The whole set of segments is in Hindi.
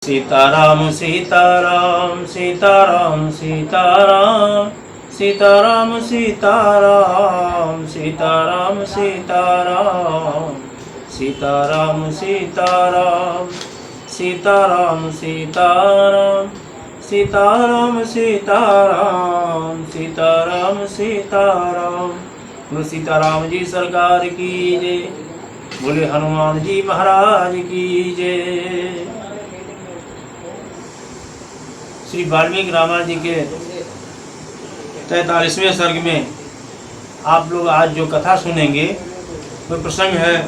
सीताराम सीताराम सीताराम सीताराम सीताराम सीताराम सीताराम सीताराम सीताराम सीताराम सीताराम सीताराम सीताराम सीताराम सीताराम सीताराम। बोले सीताराम जी सरकार की जय, बोले हनुमान जी महाराज की जय। श्री वाल्मीकि रामायण जी के 43वें सर्ग में आप लोग आज जो कथा सुनेंगे वो प्रसंग है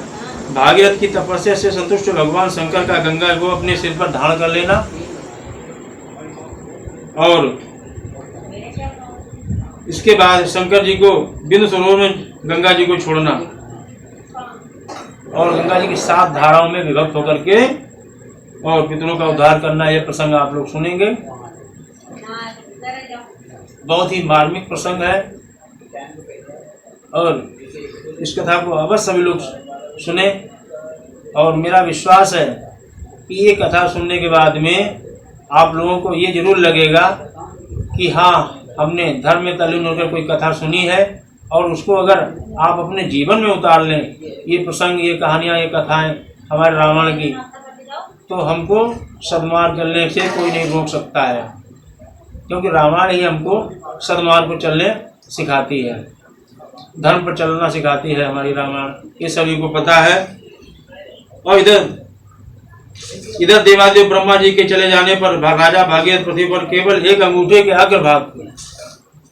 भागीरथ की तपस्या से संतुष्ट भगवान शंकर का गंगा को अपने सिर पर धारण कर लेना और इसके बाद शंकर जी को बिंदु सरोवर में गंगा जी को छोड़ना और गंगा जी की 7 धाराओं में विभक्त होकर के और पितरों का उद्धार करना, यह प्रसंग आप लोग सुनेंगे। बहुत ही मार्मिक प्रसंग है और इस कथा को अवश्य सभी लोग सुने और मेरा विश्वास है कि ये कथा सुनने के बाद में आप लोगों को ये जरूर लगेगा कि हाँ, हमने धर्म में तल्लीन होकर कोई कथा सुनी है और उसको अगर आप अपने जीवन में उतार लें, ये प्रसंग, ये कहानियाँ, ये कथाएं हमारे रामायण की, तो हमको सद्मार्ग चलने से कोई नहीं रोक सकता है, क्योंकि रामायण ही हमको सद्मार्ग पर चलने सिखाती है, धर्म पर चलना सिखाती है हमारी रामायण, ये सभी को पता है। और इधर देवादेव ब्रह्मा जी के चले जाने पर राजा भागीरथ पृथ्वी पर केवल एक अंगूठे के अग्रभाग पर,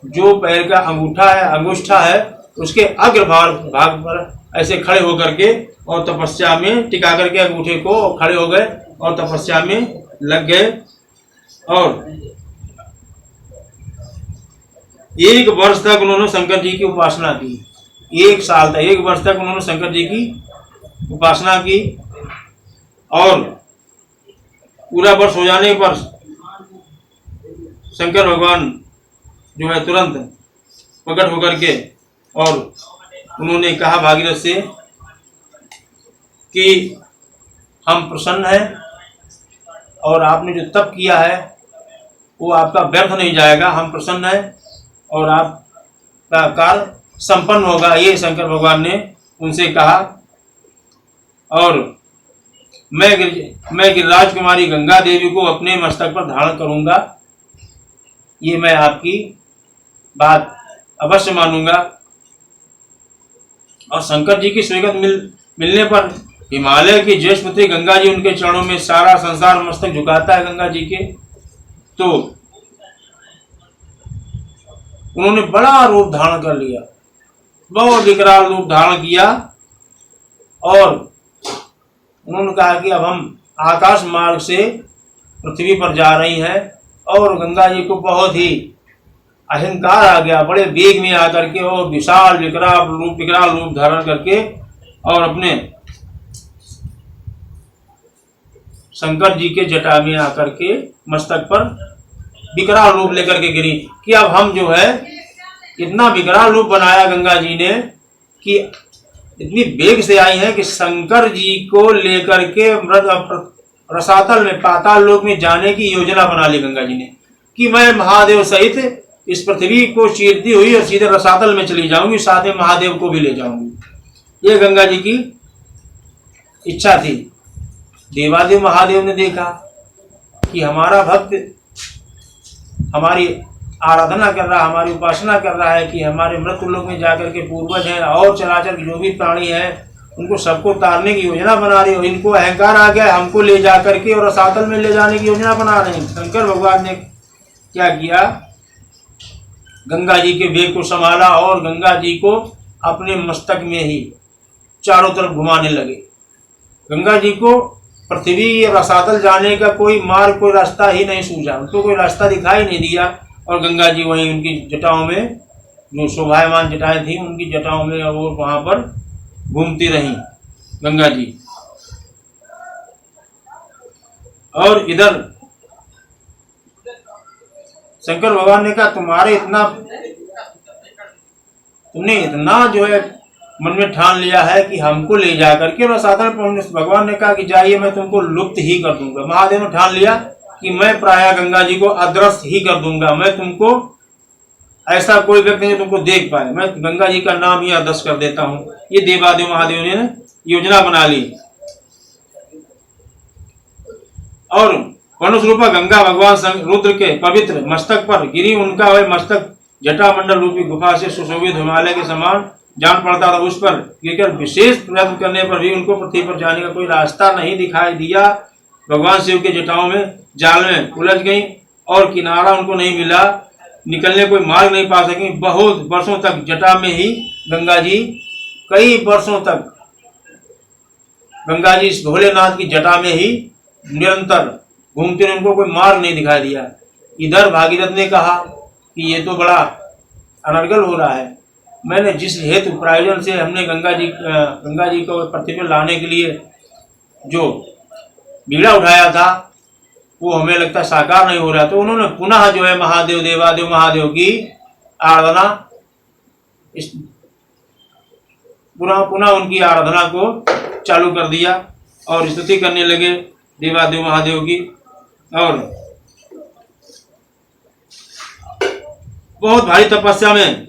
जो पैर का अंगूठा है, अंगुष्ठा है, उसके अग्रभाग पर ऐसे खड़े होकर के और तपस्या में टिका करके अंगूठे को खड़े हो गए और तपस्या में लग गए और 1 वर्ष तक उन्होंने शंकर जी की उपासना की। 1 साल तक, 1 वर्ष तक उन्होंने शंकर जी की उपासना की और पूरा वर्ष हो जाने पर शंकर भगवान जो है तुरंत प्रकट होकर के और उन्होंने कहा भागीरथ से कि हम प्रसन्न हैं और आपने जो तप किया है वो आपका व्यर्थ नहीं जाएगा, हम प्रसन्न हैं और आपका कार्य संपन्न होगा, ये शंकर भगवान ने उनसे कहा। और मैं गिरिराज कुमारी गंगा देवी को अपने मस्तक पर धारण करूंगा, ये मैं आपकी बात अवश्य मानूंगा। और शंकर जी की स्वीकृत मिलने पर हिमालय की ज्येष्ठपुत्री गंगा जी उनके चरणों में सारा संसार मस्तक झुकाता है गंगा जी के, तो उन्होंने बड़ा रूप धारण कर लिया, बहुत विकराल रूप धारण किया और उन्होंने कहा कि अब हम आकाश मार्ग से पृथ्वी पर जा रही हैं और गंगा जी को बहुत ही अहंकार आ गया, बड़े वेग में आकर के और विशाल विकराल रूप धारण करके और अपने शंकर जी के जटा में आकर के मस्तक पर विकराल रूप लेकर के गिरी कि अब हम जो है, इतना विकराल रूप बनाया गंगा जी ने कि इतनी वेग से आई है कि शंकर जी को लेकर के रसातल में, पाताल लोक में जाने की योजना बना ली गंगा जी ने कि मैं महादेव सहित इस पृथ्वी को चीरती हुई और सीधे रसातल में चली जाऊंगी, साथ में महादेव को भी ले जाऊंगी। ये गंगा जी की इच्छा थी। देवादेव महादेव ने देखा कि हमारा भक्त हमारी आराधना कर रहा, हमारी उपासना कर रहा है, कि हमारे मृत्यु लोक में जाकर के पूर्वज हैं और चराचर जो भी प्राणी हैं उनको सबको तारने की योजना बना रही हो, इनको अहंकार आ गया, हमको ले जाकर के और रसातल में ले जाने की योजना बना रहे हैं। शंकर भगवान ने क्या किया, गंगा जी के वेग को संभाला और गंगा जी को अपने मस्तक में ही चारों तरफ घुमाने लगे। गंगा जी को पृथ्वी रसातल जाने का कोई मार्ग, कोई रास्ता ही नहीं सूझा, उनको कोई रास्ता दिखाई नहीं दिया और गंगा जी वहीं उनकी जटाओं में, जो शोभायमान जटाएं थी उनकी जटाओं में वो वहां पर घूमती रहीं गंगा जी। और इधर शंकर भगवान ने कहा तुमने इतना जो है मन में ठान लिया है कि हमको ले जा करके रसातल पर भगवान ने कहा कि जाइए मैं तुमको लुप्त ही कर दूंगा। महादेव ने ठान लिया कि मैं प्रायः गंगा जी को अदृश्य ही कर दूंगा, मैं तुमको ऐसा कोई व्यक्ति नहीं तुमको देख पाए, मैं गंगा जी का नाम ही अदृश्य कर देता हूँ। ये देवादेव महादेव ने योजना बना ली और मनुष्य रूपा गंगा भगवान रुद्र के पवित्र मस्तक पर गिरी। उनका वह मस्तक जटामंडल रूपी गुफा से सुशोभित हिमालय के समान जान पड़ता था। उस पर गिरकर विशेष प्रयत्न करने पर भी उनको पृथ्वी पर जाने का कोई रास्ता नहीं दिखाई दिया। भगवान शिव के जटाओं में जाल में उलझ गई और किनारा उनको नहीं मिला, निकलने कोई मार्ग नहीं पा सकी। बहुत वर्षों तक जटा में ही गंगा जी, कई वर्षों तक गंगा जी इस भोलेनाथ की जटा में ही निरंतर घूमते रहे, उनको कोई मार्ग नहीं दिखाई दिया। इधर भागीरथ ने कहा कि ये तो बड़ा अनर्गल हो रहा है, मैंने जिस हेतु प्रायोजन से हमने गंगा जी को पृथ्वी पर लाने के लिए जो बीड़ा उठाया था वो हमें लगता साकार नहीं हो रहा। तो उन्होंने पुनः जो है महादेव देवादेव महादेव की आराधना पुनः उनकी आराधना को चालू कर दिया और स्तुति करने लगे देवादेव महादेव की। और बहुत भारी तपस्या में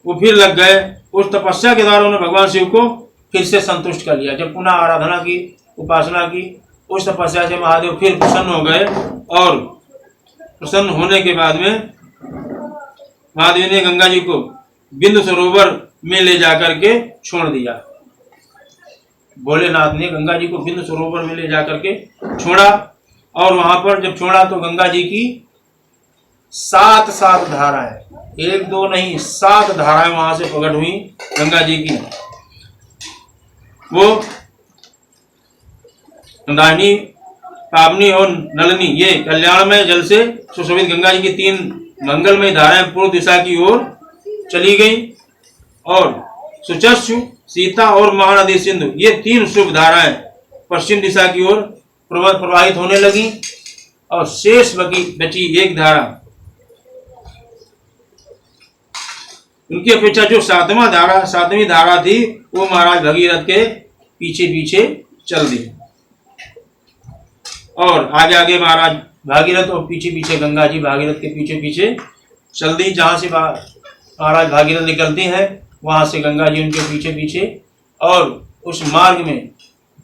वो फिर लग गए। उस तपस्या के द्वारा उन्होंने भगवान शिव को फिर से संतुष्ट कर लिया। जब पुनः आराधना की, उपासना की, उस तपस्या से महादेव फिर प्रसन्न हो गए और प्रसन्न होने के बाद में महादेव ने गंगा जी को बिंदु सरोवर में ले जाकर के छोड़ दिया। भोलेनाथ ने गंगा जी को बिंदु सरोवर में ले जाकर के छोड़ा और वहां पर जब छोड़ा तो गंगा जी की 7 धाराएं, 1 2 नहीं 7 धाराएं वहां से प्रकट हुई गंगा जी की। वो दाहिनी, पावनी और नलनी, ये कल्याणमय जल से सुशोभित गंगा जी की 3 मंगलमय धाराएं पूर्व दिशा की ओर चली गई और सुचक्षु, सीता और महानदी सिंधु, ये 3 शुभ धाराएं पश्चिम दिशा की ओर प्रवाहित होने लगी और शेष बची 1 धारा, उनकी अपेक्षा जो 7वीं धारा थी वो महाराज भगीरथ के पीछे पीछे चल दी और आगे महाराज भागीरथ और पीछे पीछे गंगा जी भागीरथ के पीछे पीछे चल दी। जहां से महाराज भागीरथ निकलती हैं वहां से गंगा जी उनके पीछे पीछे, और उस मार्ग में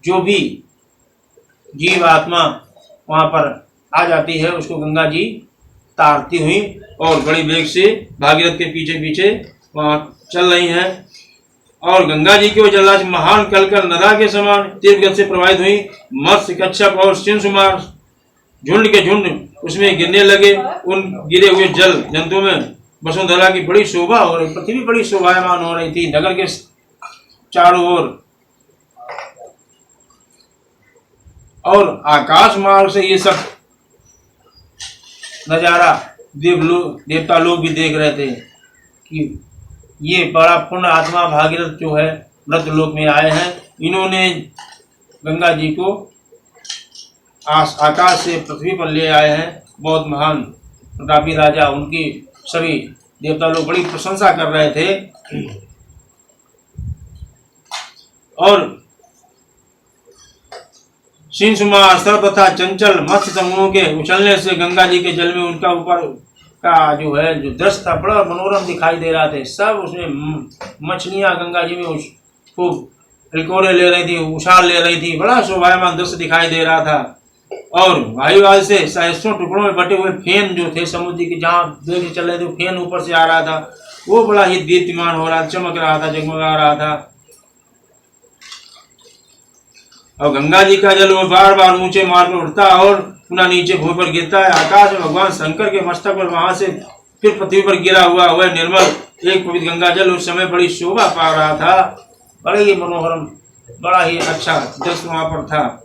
जो भी जीव आत्मा वहां पर आ जाती है उसको गंगा जी तारती हुई और बड़ी वेग से भागीरथ के पीछे पीछे वहां चल रही हैं। और गंगा जी की वो जलराशि महान कलकल नदा के समान तीव्र गति से प्रवाहित हुई। मत्स्य, कच्छप और सिंह झुंड के झुंड उसमें गिरने लगे। उन गिरे हुए जल जंतुओं में वसुंधरा की बड़ी शोभा हो रही, पृथ्वी बड़ी शोभायमान हो रही थी नगर के चारों ओर। और आकाश मार्ग से ये सब नजारा देवता लोग भी देख रहे थे कि ये बड़ा पुण्य आत्मा भागीरथ जो है मृत लोक में आए हैं। इन्होंने गंगा जी को आकाश से पृथ्वी पर ले आए हैं। बहुत महान प्रतापी राजा, उनकी सभी देवता लोग बड़ी प्रशंसा कर रहे थे। और सिंह सुमार सर्प तथा चंचल मत्स्य समूह के उछलने से गंगा जी के जल में उनका ऊपर का जो है जो दृश्य था बड़ा मनोरम दिखाई दे रहा था। सब उसमें मछलियां गंगा जी में खूब हिलकोरे ले रही थी, उछाल ले रही थी, बड़ा शोभायमान दृश्य दिखाई दे रहा था। और वायुवाद से सहस्त्रों टुकड़ों में बटे हुए फेन जो थे समुद्र के जहाँ देख चल रहे थे, फेन ऊपर से आ रहा था, वो बड़ा ही दीप्तिमान हो रहा था, चमक रहा था, जगमगा रहा था। और गंगा जी का जल वो बार बार ऊंचे मार्ग पर उठता और पुनः नीचे भूमि पर गिरता है। आकाश में भगवान शंकर के मस्तक पर वहां से फिर पृथ्वी पर गिरा हुआ वह निर्मल एक पवित्र गंगा जल उस समय बड़ी शोभा पा रहा था। बड़ा ही मनोहरम, बड़ा ही अच्छा दृश्य वहां पर था।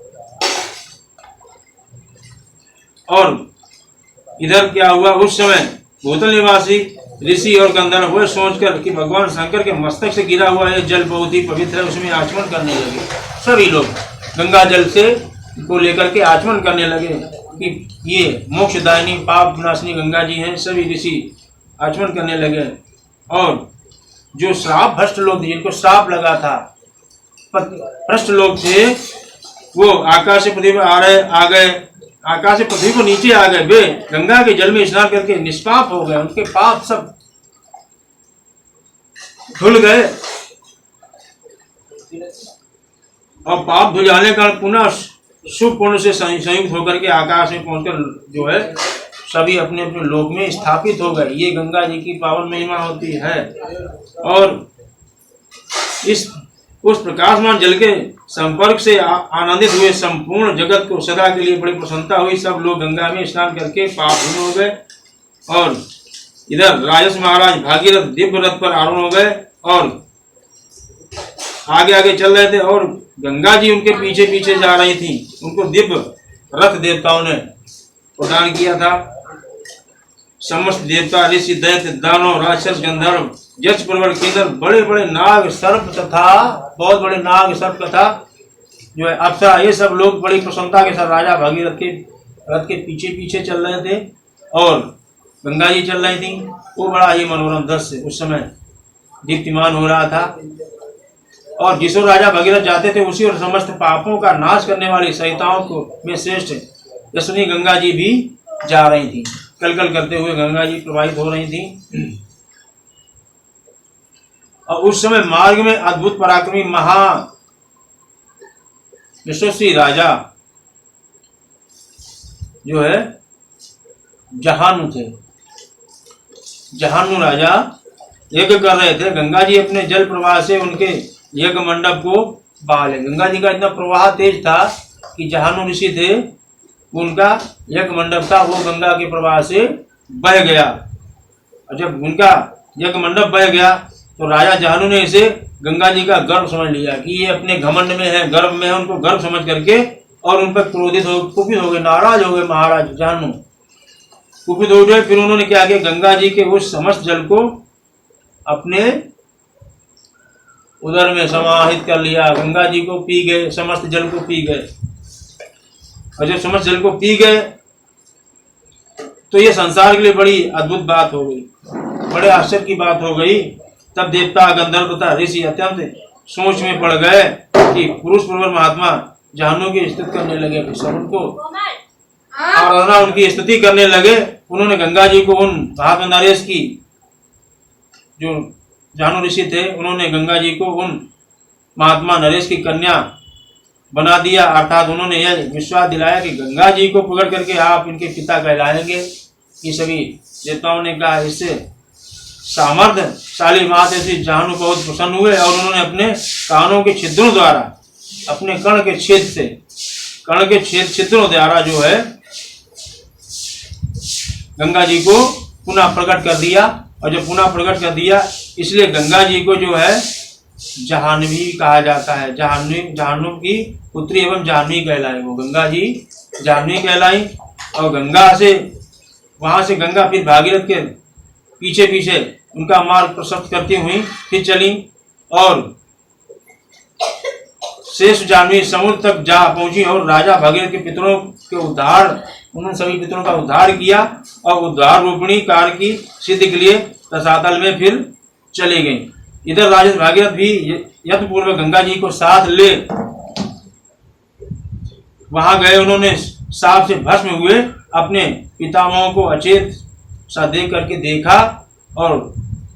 और इधर क्या हुआ, उस समय भूतल निवासी ऋषि और गंधर्व वह सोचकर कि भगवान शंकर के मस्तक से गिरा हुआ यह जल बहुत ही पवित्र है, उसमें आचमन करने लगे। सभी लोग गंगा जल से को लेकर के आचमन करने लगे कि ये मोक्षदायिनी पाप विनाशिनी गंगा जी हैं। सभी ऋषि आचमन करने लगे और जो श्राप भ्रष्ट लोग थे, जिनको श्राप लगा था, भ्रष्ट लोग थे, वो आकाश से पृथ्वी पर आ गए, आकाश से पृथ्वी को नीचे आ गए। वे गंगा के जल में स्नान करके निष्पाप हो गए, उनके पाप सब धुल गए। और पाप धुल जाने का पुनः शुभ पुण्य से संयुक्त होकर के आकाश में पहुंचकर जो है सभी अपने अपने लोक में स्थापित हो गए। ये गंगा जी की पावन महिमा होती है। और उस प्रकाशमान जल के संपर्क से आनंदित हुए संपूर्ण जगत को सदा के लिए बड़ी प्रसन्नता हुई। सब लोग गंगा में स्नान करके पापहीन हो गए। और इधर राजस महाराज भागीरथ दिव्य रथ पर आरूढ़ हो गए और आगे आगे चल रहे थे, और गंगा जी उनके पीछे पीछे जा रही थी। उनको दिव्य रथ देवताओं ने प्रदान किया था। समस्त देवता, ऋषि, दैत्य, दानव, राक्षस, गंधर्व, यक्ष, प्रवर, किन्नर, बड़े बड़े नाग, सर्प तथा बहुत बड़े नाग, सर्प तथा जो है अप्सरा, ये सब लोग बड़ी प्रसन्नता के साथ राजा भागीरथ के रथ के पीछे पीछे चल रहे थे और गंगा जी चल रही थी। वो बड़ा ही मनोरम दृश्य उस समय दीप्तिमान हो रहा था। और जिस ओर राजा भगीरथ जाते थे उसी और समस्त पापों का नाश करने वाली सहिताओं को में श्रेष्ठ यशनी गंगा जी भी जा रही थी। कल कल करते हुए गंगा जी प्रवाहित हो रही थी। और उस समय मार्ग में अद्भुत पराक्रमी महा यशस्वी राजा जो है जहानु थे। जहानु राजा यज्ञ कर रहे थे। गंगा जी अपने जल प्रवाह से उनके यज्ञ मंडप को बहा ले। गंगा जी का इतना प्रवाह तेज था कि जहानु ऋषि थे, उनका यज्ञ मंडप था, वो गंगा के प्रवाह से बह गया। और जब उनका यज्ञ मंडप बह गया तो राजा जहानु ने इसे गंगा जी का गर्व समझ लिया कि ये अपने घमंड में है, गर्व में है। उनको गर्व समझ करके और उन पर क्रोधित हो, कुपित हो गए, नाराज हो गए। महाराज जहानु कुपित हो गए। फिर उन्होंने क्या किया, गंगा जी के उस समस्त जल को अपने उदर में समाहित कर लिया। गंगा जी को पी गए, समस्त जल को पी गए। और जब समस्त जल को पी गए तो ये संसार के लिए बड़ी अद्भुत बात हो गई, बड़े आश्चर्य की बात हो गई। तब देवता, गंधर्व तथा ऋषि अत्यंत सोच में पड़ गए कि पुरुष प्रवर महात्मा जहानु की स्तुति करने लगे। उनको आराधना, उनकी स्तुति करने लगे। उन्होंने गंगा जी को उन महात्मा नरेश की, जो जहानु ऋषि थे, उन्होंने गंगा जी को उन महात्मा नरेश की कन्या बना दिया। अर्थात उन्होंने यह विश्वास दिलाया कि गंगा जी को पकड़ करके आप इनके पिता कहलाएंगे। ये सभी देवताओं ने कहा। इससे सामर्थ्यशाली महातेजी जहानु बहुत प्रसन्न हुए और उन्होंने अपने कानों के छिद्रों द्वारा, अपने कर्ण के छेद से, कर्ण के छिद्रों द्वारा जो है गंगा जी को पुनः प्रकट कर दिया। और जब पुनः प्रकट कर दिया, इसलिए गंगा जी को जो है जाह्नवी कहा जाता है। जाह्नवी की पुत्री एवं जाह्नवी कहलाई। वो गंगा जी जाह्नवी कहलाई। और गंगा से, वहां से गंगा फिर भागीरथ के पीछे पीछे उनका मार्ग प्रशस्त करती हुई फिर चली और शेष जाह्नवी समुद्र तक जा पहुंची और राजा भागीरथ के पितरों के उद्धार, उन्होंने सभी पितरों का उद्धार किया और उद्धार रूपिणी कार्य की सिद्धि के लिए रसातल में फिर चले गई। इधर राजा भागीरथ भी यत्नपूर्वक गंगा जी को साथ ले वहां गए। उन्होंने साप से भस्म हुए अपने पितामहों को अचेत सा देख करके देखा और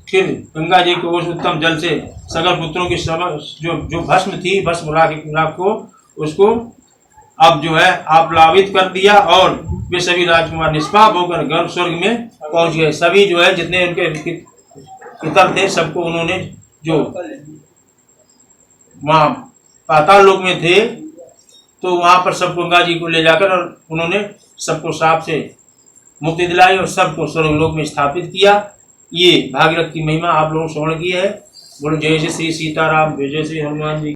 फिर गंगा जी को उस उत्तम जल से सगल पुत्रों की जो भस्म थी, भस्म राख को उसको अब जो है आप्लावित कर दिया और वे सभी राजकुमार निष्पाप होकर गर्भ स्वर्ग में पहुंच गए। सभी जो है जितने उनके पितर थे सबको उन्होंने, जो वहां पाताल लोक में थे, तो वहां पर सब गंगा जी को ले जाकर और उन्होंने सबको साप से मुक्ति दिलाई और सबको स्वर्गलोक में स्थापित किया। ये भागीरथ की महिमा आप लोगों ने श्रवण की है। बोलो जय श्री सीताराम, जय श्री हनुमान जी।